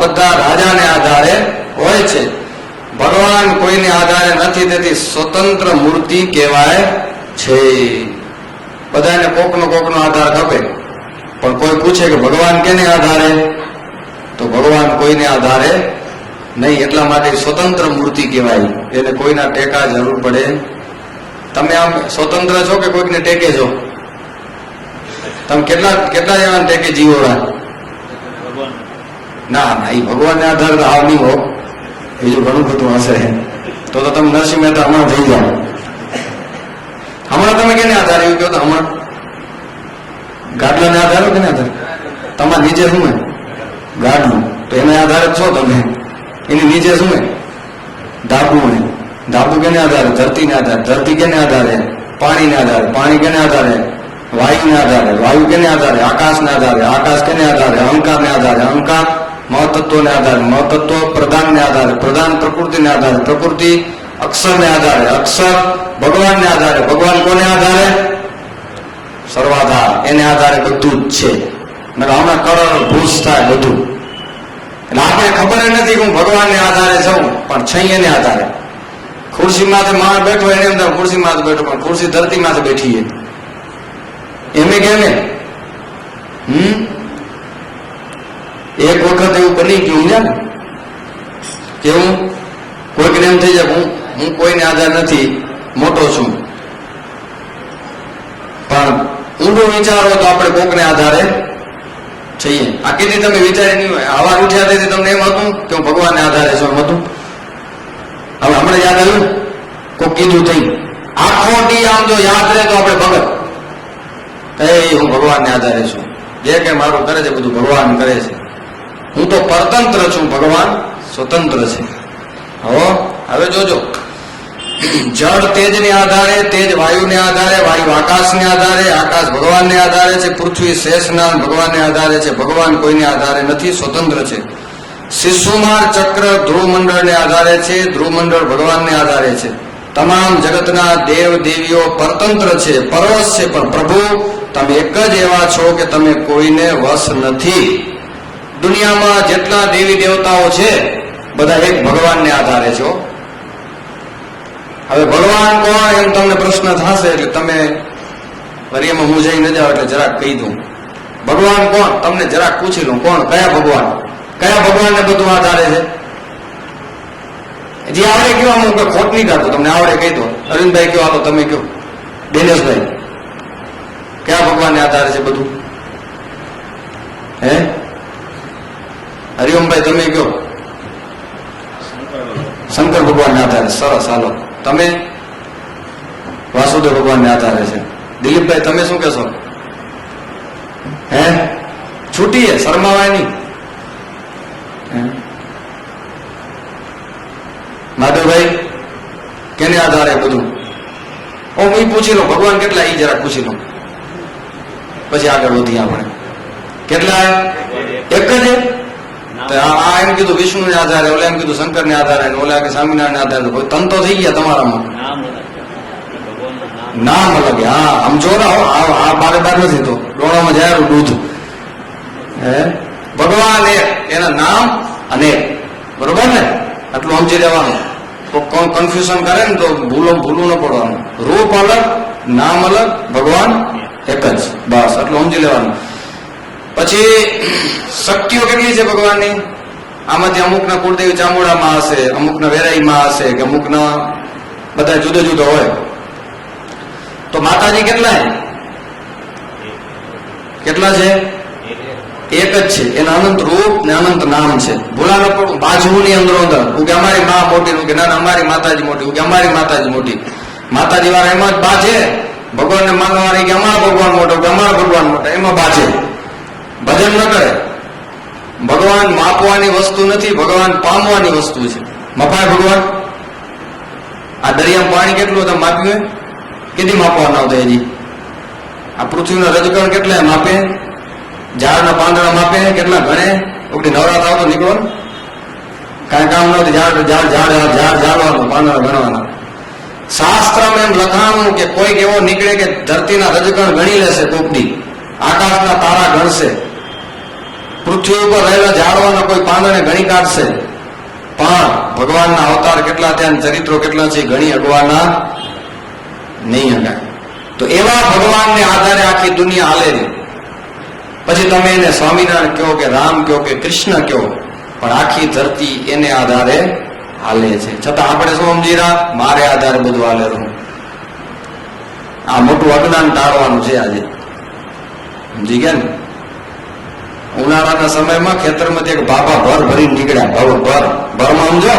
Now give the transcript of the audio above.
બધા રાજાને આધારે હોય છે. ભગવાન કોઈને આધારે નથી, તેથી સ્વતંત્ર મૂર્તિ કહેવાય છે. બધાને કોકનો આધાર ખપે, પણ કોઈ પૂછે કે ભગવાન કેને આધારે, તો ભગવાન કોઈને આધારે નહીં, એટલા માટે સ્વતંત્ર મૂર્તિ કહેવાય. એને કોઈના ટેકા જરૂર પડે. તમે આમ સ્વતંત્ર છો કે કોઈકને ટેકે છો? તમે કેટલા જણા ટેકે જીવો? ના, એ ભગવાનને આધારે તો હાવ નહીં હો, બીજું ઘણું બધું હશે. તો તમે નરસિંહ મહેતા હમણાં થઈ જાઓ. હમણાં તમે કેને આધારે એવું કહો? તો હમણાં ગાડલાને આધારે કેને આધારે? તમારા નીચે શું હે? ગાડલું. તો એના આધારે છો તમે. એની નીચે શું હે? ધાબુ હે. ધાબુ કેને આધારે? ધરતીને આધારે. ધરતી કેને આધારે? પાણીને આધારે. પાણી કેને આધારે? વાયુને આધારે. વાયુ કેને આધારે? આકાશને આધારે. આકાશ કેને આધારે? અહંકારને આધારે. અહંકાર મહતત્વને આધારે. મહતત્વ પ્રધાનને આધારે. પ્રધાન પ્રકૃતિને આધારે. પ્રકૃતિ અક્ષરને આધારે. અક્ષર ભગવાનને આધારે. ભગવાન કોને આધારે? સર્વાધાર. એને આધારે બધું જ છે. હમણાં કરોડ ભૂસ થાય બધું. એટલે આપણે ખબર નથી કે હું ભગવાનને આધારે છું, પણ છે એને આધારે. ખુરશીમાંથી માણસ બેઠો એને એમ થાય ખુરશીમાંથી બેઠો, પણ ખુરશી ધરતીમાંથી બેઠી એમે કેમે. એક વખત એવું બની ગયું ને કે હું કોઈકને એમ થઈ જાય હું કોઈને આધાર નથી, મોટો છું. પણ ઊંડો વિચારો તો આપણે કોકને આધારે છીએ. આ કીધી તમે વિચારી નહીં હોય. હવા ઉઠ્યા તેથી તમને એમ હતું કે હું ભગવાનને આધારે છું, એમ હતું? હવે હમણાં યાદ આવ્યું? કોક કીધું થઈ. આખો દી આમ જો યાદ રહે તો આપણે ભગત હું ભગવાનને આધારે છું. જે કે મારું કરે છે બધું ભગવાન કરે છે. હું તો પરતંત્ર છું, ભગવાન સ્વતંત્ર છે. હવે જોજો, જળ તેજને આધારે, તેજ વાયુને આધારે, વાયુ આકાશને આધારે, આકાશ ભગવાનને આધારે છે, પૃથ્વી શેષનાગ ભગવાનને આધારે છે. ભગવાન કોઈને આધારે નથી, સ્વતંત્ર છે. શિશુમાર ચક્ર ધ્રુવમંડળને આધારે છે, ધ્રુવમંડળ ભગવાનને આધારે છે. તમામ જગતના દેવ દેવીઓ પરતંત્ર છે, પરવશ છે, પણ પ્રભુ તમે એક જ એવા છો કે તમે કોઈને વશ નથી. દુનિયામાં જેટલા દેવી દેવતાઓ છે બધા એક ભગવાનને આધારે છે. હવે ભગવાન કોણ એમ તમને પ્રશ્ન થશે, એટલે તમે વરિયામાં મૂંઝાઈ ન જાઓ, એટલે જરાક કહી દઉં. ભગવાન કોણ તમને જરાક પૂછી લઉં. કોણ? કયા ભગવાન? કયા ભગવાનને બધું આધારે છે? જે આવડે કયો, હું ખોટ નહીં કાઢતો, તમને આવડે કહી દો. અરવિંદભાઈ કયો, હાલો તમે કયો. દિનેશભાઈ, કયા ભગવાનને આધારે છે બધું? હે હરિઓમભાઈ તમે કયો. શંકર ભગવાનને આધારે. સરસ, હાલો તમે. વાસુદેવ ભગવાનને આધારે છે. દિલીપભાઈ તમે શું કહેશો? હે છૂટીએ, શરમાવાય નહીં. માધવભાઈ કેને આધારે બધું? હું પૂછી લઉં ભગવાન કેટલા, એ જરાક પૂછી લઉં, પછી આગળ વધીએ આપણે. કેટલા? એક જ. આ એમ કીધું વિષ્ણુને આધારે, ઓલા એમ કીધું શંકરને આધારે, ઓલા કે સ્વામિનારાયણ આધારે. તન તો થઈ ગયા તમારામાં. નામ અલગ. હા સમજો ને, આ બારે બાર નથી તો ડોળામાં જાય દૂધ. હે ભગવાન એક, એના નામ અનેક. બરોબર ને? આટલું સમજી લેવાનું. કોણ કન્ફ્યુઝન કરે ને તો ભૂલું ન પડવાનું. રૂપ અલગ, નામ અલગ, ભગવાન એક જ. બસ આટલું સમજી લેવાનું. પછી શક્તિઓ કેટલી છે ભગવાનની? આમાંથી અમુકના કુળદેવી ચામુંડામાં હશે, અમુકના વેરાઈમાં હશે, કે અમુકના બધા જુદો જુદો હોય. તો માતાજી કેટલા છે? એક જ છે. એના અનંત રૂપ ને અનંત નામ છે. ભૂલા ન પડવું. બાજુની અંદરો અંદર કે અમારી મા મોટી, કે ના અમારી માતાજી મોટી, કે અમારી માતાજી મોટી. માતાજી વાળા એમાં જ બા છે. ભગવાનને માનવાની કે અમારા ભગવાન મોટો, કે અમારા ભગવાન મોટા, એમાં બા છે. ભજન ન કરે. ભગવાન માપવાની વસ્તુ નથી, ભગવાન પામવાની વસ્તુ છે. મપાય ભગવાન? આ દરિયામાં પાણી કેટલું તમે માપ્યું? કેટલી માપવા ના આવતા હજી? આ પૃથ્વીના રજકણ કેટલા માપે? ઝાડના પાંદડા માપે કેટલા ગણે? ઉપડી નવરાત આવતો નીકળો ને, કાંઈ કામ નથી. ઝાડવાનું પાંદડા ગણવાના. શાસ્ત્રમાં એમ લખાણું કે કોઈક એવો નીકળે કે ધરતીના રજકણ ગણી લેશે કોકની, આકાશના તારા ગણશે, પૃથ્વી ઉપર રહેલા ઝાડવાના કોઈ પાંદડે ગણી કાઢશે, પણ ભગવાનના અવતાર કેટલા થયા, ચરિત્રો કેટલા છે ગણી અગવાના નહીં હગાય. તો એવા ભગવાનને આધારે આખી દુનિયા હાલે છે. પછી તમે એને સ્વામિનારાયણ કહો કે રામ કહો કે કૃષ્ણ કહો, પણ આખી ધરતી એને આધારે હાલે છે. છતાં આપણે શું સમજી રહ્યા, મારે આધારે બધું હાલે રહું. આ મોટું અજ્ઞાન ટાળવાનું છે આજે, સમજી ગયા ને. ઉનાળાના સમયમાં ખેતરમાંથી એક બાબા ભર ભરી નીકળ્યા, ભરમાં સમજો